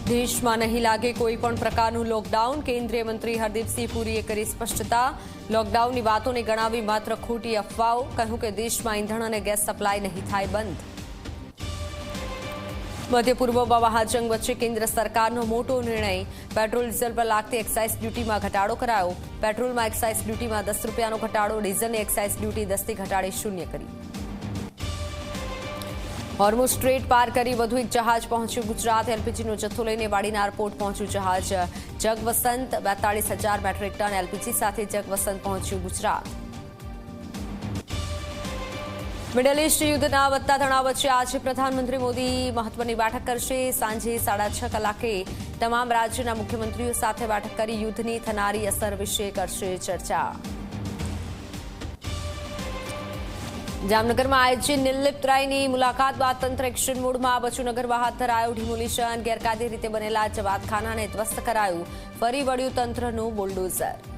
देश में नहीं लागे कोईपण प्रकारનું લોકડાઉન। केंद्रीय मंत्री हरदीपसिंह पुरीए करी स्पष्टता। लॉकडाउन की बातों ने गणावी मात्र खोटी अफवाओ। कहूं कि देश में ईंधण और गैस सप्लाय नहीं थाय बंद। मध्य पूर्व में महाजंग वच्चे केन्द्र सरकारनो मोटो निर्णय। पेट्रोल डीजल पर लागती एक्साइज ड्यूटी में घटाडो करायो। पेट्रोल में एक्साइज ड्यूटी में 10 रूपियानो घटाडो। डीजल ने एक्साइज ड्यूटी 10 थी घटाड़ी 0 करी। होर्मुझ स्ट्रेट पार करी વધુ એક જહાજ પહોંચ્યું ગુજરાત। એલપીજીનો જથ્થો લઈને વાડીનાર પોર્ટ પહોંચ્યું જહાજ। જગવસંત 42,000 મેટ્રિક ટન એલપીજી સાથે જગવસંત પહોંચ્યું ગુજરાત। મિડલ ઈસ્ટ યુદ્ધના વધતા તણાવ વચ્ચે આજે પ્રધાનમંત્રી મોદી મહત્વની બેઠક કરશે। સાંજે 6:30 કલાકે તમામ રાજ્યના મુખ્યમંત્રીઓ સાથે બેઠક કરી યુદ્ધની થનારી અસર વિશે કરશે ચર્ચા। जामनगर में आईजी निर्लिप्त रायनी मुलाकात बाद तंत्र एक्शन मोड में। बचुनगर में हाथ धरायो डिमोलिशन। गैरकायदे रीते बनेला जवादखाना ने ध्वस्त करायु। फरी वळ्यु तंत्रનું बुलडोजर।